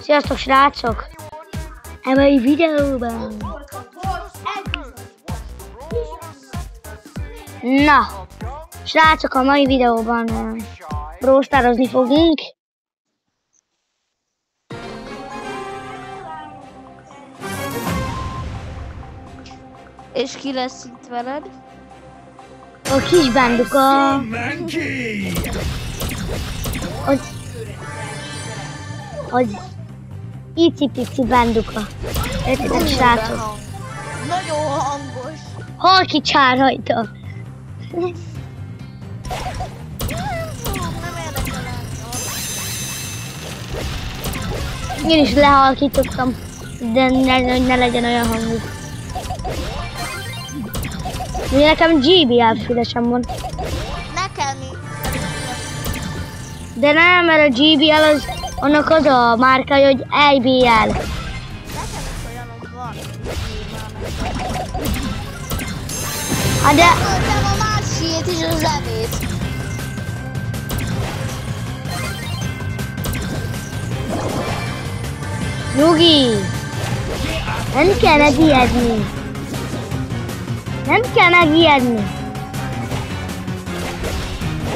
Sziasztok srácok! Ebben a videóban... Na! Srácok, a mai videóban Brawl Starozni fogunk. És ki lesz itt veled? A kis banduka... Az icipici banduka. Értitek srácok? Nagyon hangos. Halki csár rajta. Nem érdekel engem. Én is lehalkítottam, de ne legyen olyan hangú. Nekem GBL fülesem van. Nekem is. De nem, mert a GBL az, annak az a márkája, hogy IBL. Nekem is olyanok van. Hát de... Megöltem a másiét is az evét. Nyugi! Nem kell megijedni. Nem kell megijedni.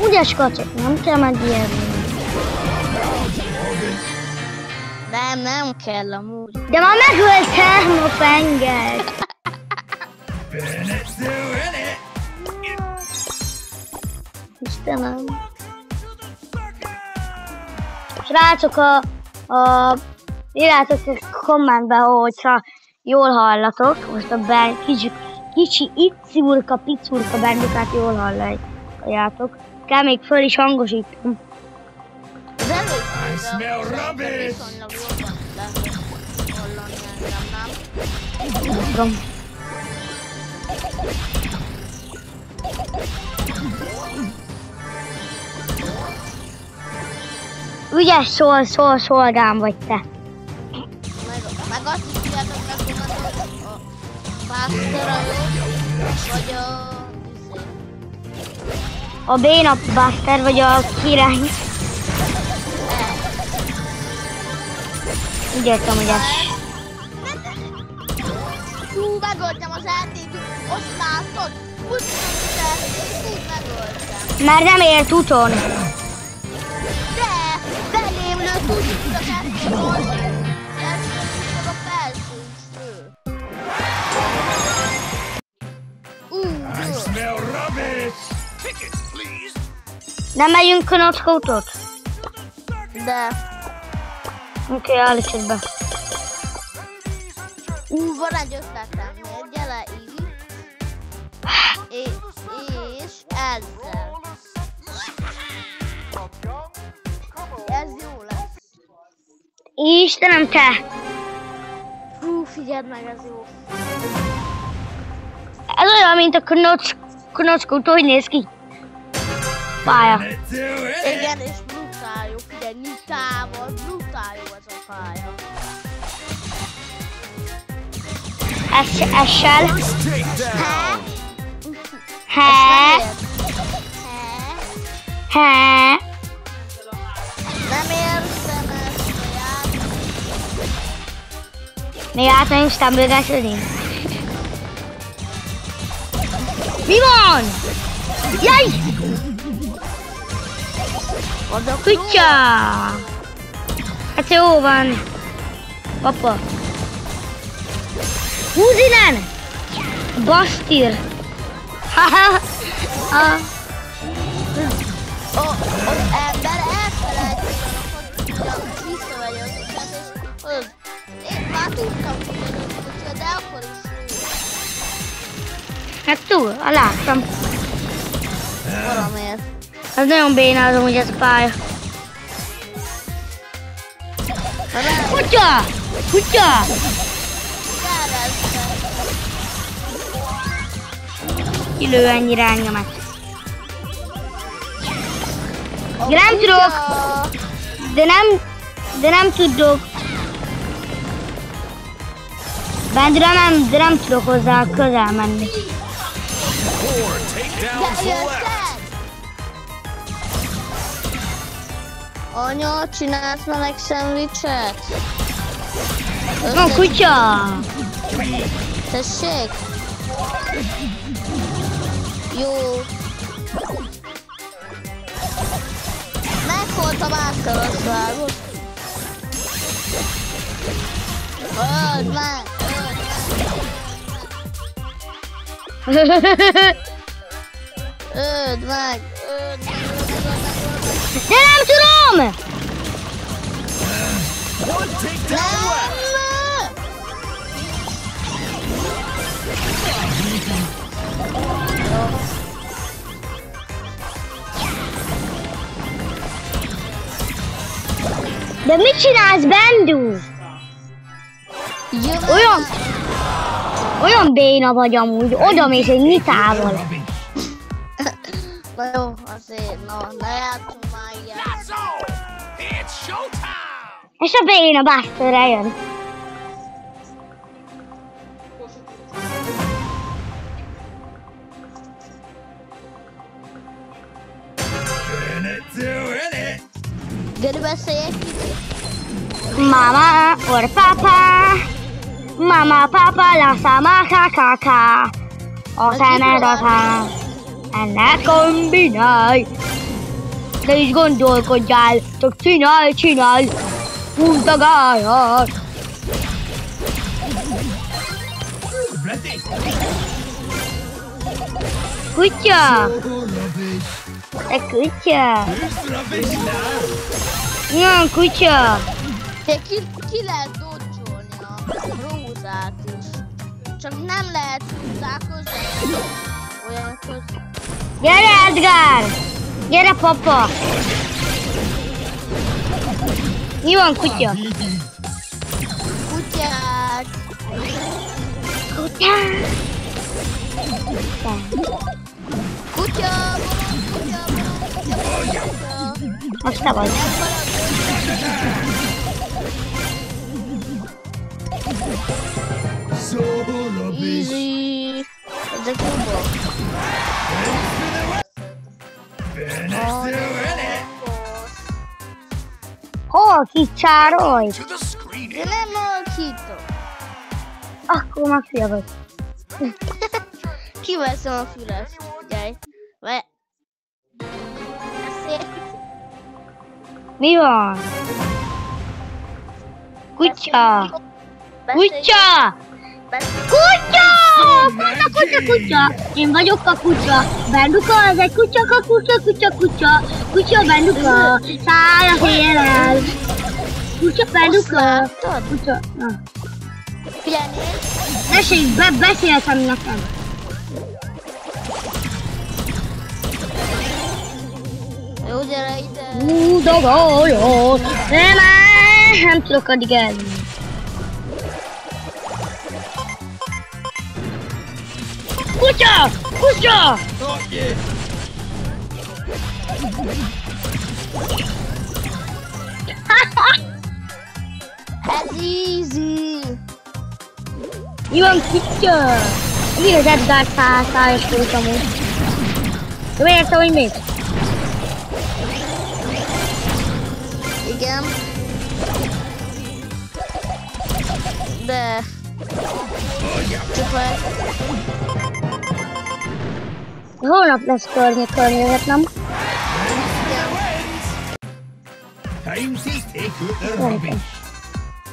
Ügyes kacok, nem kell megijedni. Nem kell amúgy. De már megöltem a fenget. Istenem. Srácok, írjátok a kommentbe, hogyha jól hallatok. Most a kicsi icurka, picurka bendukát jól halljátok. Kell még föl is hangosítom. Az előző viszonylag jobban lehet hallani engem, nem? Tudom. Ügyes szolgám vagy te. Meg azt is tudjátok meg, a Buster a jó, vagy A béna Buster vagy a király. Úgy értem, hogy ez. Hú, megöltem az eltétű, azt látod? Úgy megöltem. Már nem ért úton. De, belém lőtt úgy, hogy a kettőt a felszínző. Nem megyünk Knockoutot? De. Oké, állítsuk be. Van egy ötletem, gyere így. És ezzel. Ez jó lesz. Istenem, te! Hú, figyeld meg, ez jó. Ez olyan, mint a Knockoutot, hogy néz ki? Pálya. Igen, és brutál jó, figyelj, nyitával, brutál jó ez a pálya. Essel. Nem érzem ezt a játékot. Még átmegyünk stumble-gásodni? Mi van? Jaj! Kutya! Hát jó van. Papa. Húz innen! Bastir! Haha! Az ember elfelejti, hogy visszavegye az utat, és én már tudtam, hogy de akkor is Hát túl, láttam. valamiért. Ez nagyon béna az amúgy ez a pálya. Kutya! Kutya! Kilő ennyire engemet. Nem tudok, de nem tudok. Bendre nem tudok hozzá közel menni. Anya, csinálsz meleg szendvicset? Van kutya! Tessék? Jó. Megholtam átkaraszvágot. Öld meg! Öld meg! De nem tudom! De mit csinálsz, Bendu? Olyan béna vagy amúgy, oda mész egy nyitával. Na jó, azért, na, ne játszunk már ilyen. És a béna Buster jön. Gyere, beszélj egy kicsit. Mama or papa, mama, papa, lasza makakaka. A szemedatán, ennek kombinálj. De is gondolkodjál, csak csinálj, húzdagáljál. Kutya! Te kutya! Nem, kutya! De ki lehet dodge-olni a rózát is. Csak nem lehet hozzá közel. Olyan közel. Gyere, Edgar! Gyere, papa! Mi van, kutya? Kutyák! Kutya! Kutya! Most te vagy. Easy! Ez egy kuba. Hol kicsárolj? De nem alakítok. Akkor már fia vagy. Kiveszem a füles. Figyelj. Mi van? Kutya! Kutya! Kutya! Kutya! Én vagyok a kutya. Benduka, ez egy kutya. Kutya, Benduka. Szállj a szélel. Kutya, Benduka. Kutya. Na. Figyelj, nézd. Tessék, beszéltem nekem. Jó, gyere ide. Dagoljon. Nem tudok addig elni. Kutya! Kutya! Ez easy. Mi van, kutya? Mi az Edgar szájas volt amúgy? De miért te vagy még? Igen. De... Csak vagy... Holnap lesz környezet, nem?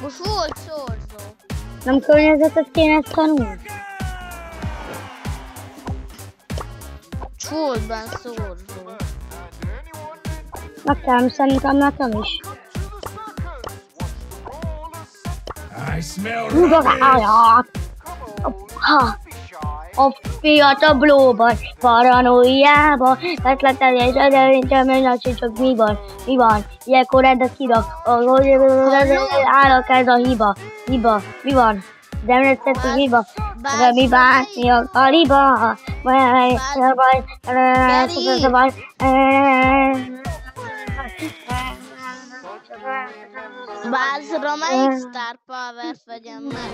Most volt szorzó. Nem környezetet kéne tanulni? Volt benne szorzó. Nekem szerintem nekem is. Húzogálják! A fiatablóban, paranoiában, tetletelés, ederintem, hogy csak mi van, ilyenkor ennek kirak, állok ez a hiba, mi van, de nem tetszett hiba, de mi bánni a liba, Bázra melyik Star Power-t vegyem meg?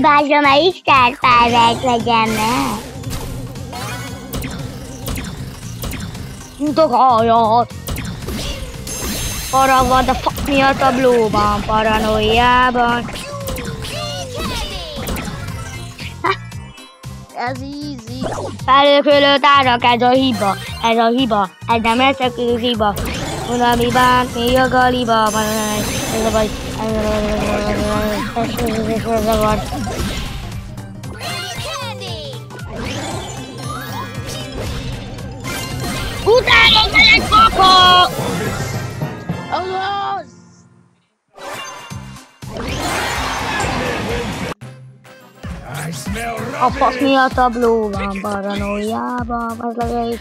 Bágyom, a Isten párvát vegyem meg. Dogajat. Paragvad a fuck miatt a blue-ban, paranoiában. Ez easy. Felőkölő tárnak ez a hiba, ez nem eszekő hiba. Valami bánt, mi a galiba, van ez a baj, ez a baj. Utálom veled, papa! Azaz! A fasz miatt a blue-ban, paranoiában, az legalább.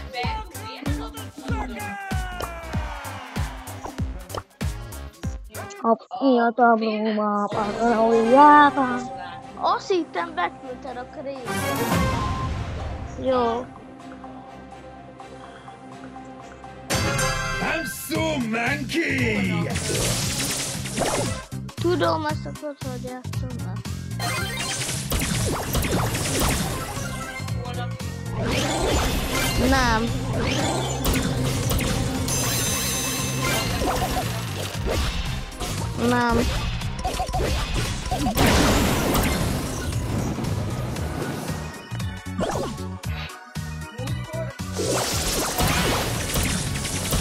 A fasz miatt a blue-ban, paranoiában. Azt hittem beküldted a krémbe. Jó. I'm so manky! Tudom, azt akarod, hogy játszom le. Nem. Nem.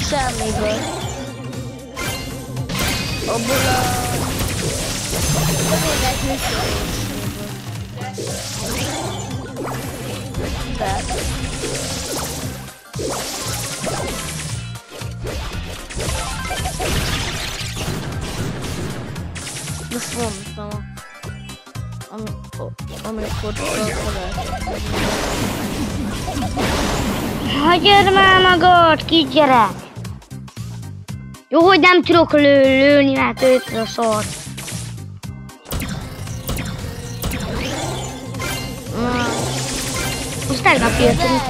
Semmiből. Abból a... Még egy műsoroséből. De... Most mondtam, amikor Hagyjad már magad, kisgyerek! Jó, hogy nem tudok lőni, mert őt a szart. Most tegnap jöttünk.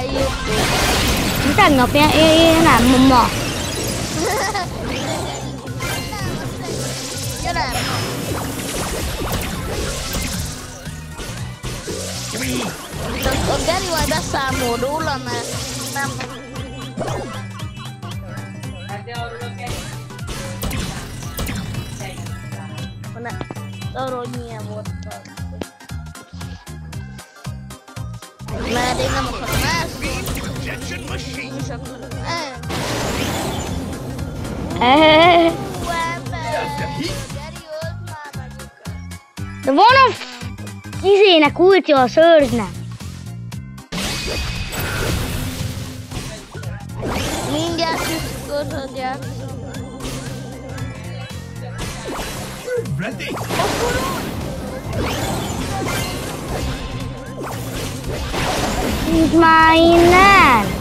Tegnap, én nem, ma. Gyere! A Geri majd beszámol róla, mert nem... Arról, hogy milyen volt az. Mert én nem akarom elszólni. Nem is akarom De van a izének ultja a Surge-nek. mindjárt tudod játszani. Ready? Húzd már innen!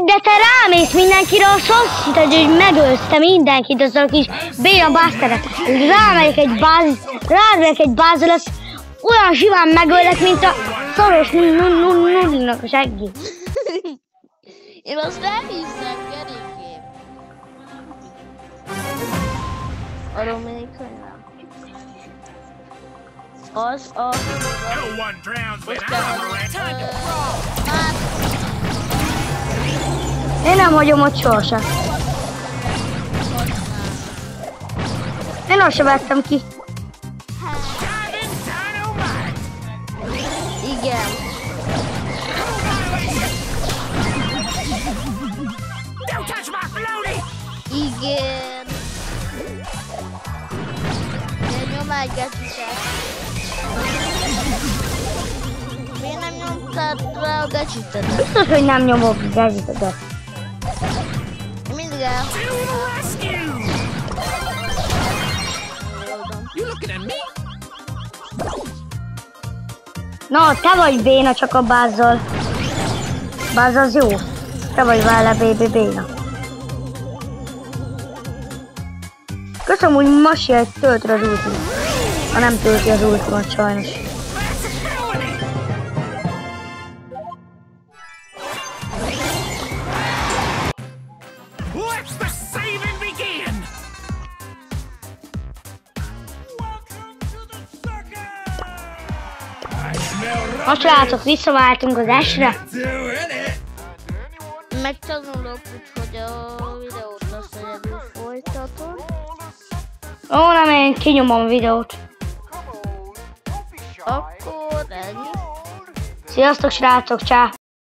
De te rámész mindenkire, azt hiszed, hogy megölsz te mindenkit, azzal a kis béna baszteret. Rámegyek egy bázzal, az olyan simán megöllek, mint a szoros nudinak a seggét. Én azt nem hiszem, Gerikém. Arról még nem. Az a... No one drowns without Én nem hagyom ott sohasem. Én azt sem vettem ki. Igen. Igen. Én nyomágygatítás. Miért nem nyomtad rá a gecsitet? Biztos, hogy nem nyomok a gecsitet. Mindig el. Na, te vagy béna csak a bázzal. Bázz az jó. Te vagy vele, baby béna. Köszönöm, hogy Masiel töltöd az ultimát. Ha nem tölti az ultimát, sajnos. Na srácok, visszaváltunk az esre. Megtanulok, úgyhogy a videót azt egyedül folytatom. Ó, nem, én kinyomom a videót. Akkor ennyi. Sziasztok srácok, csá!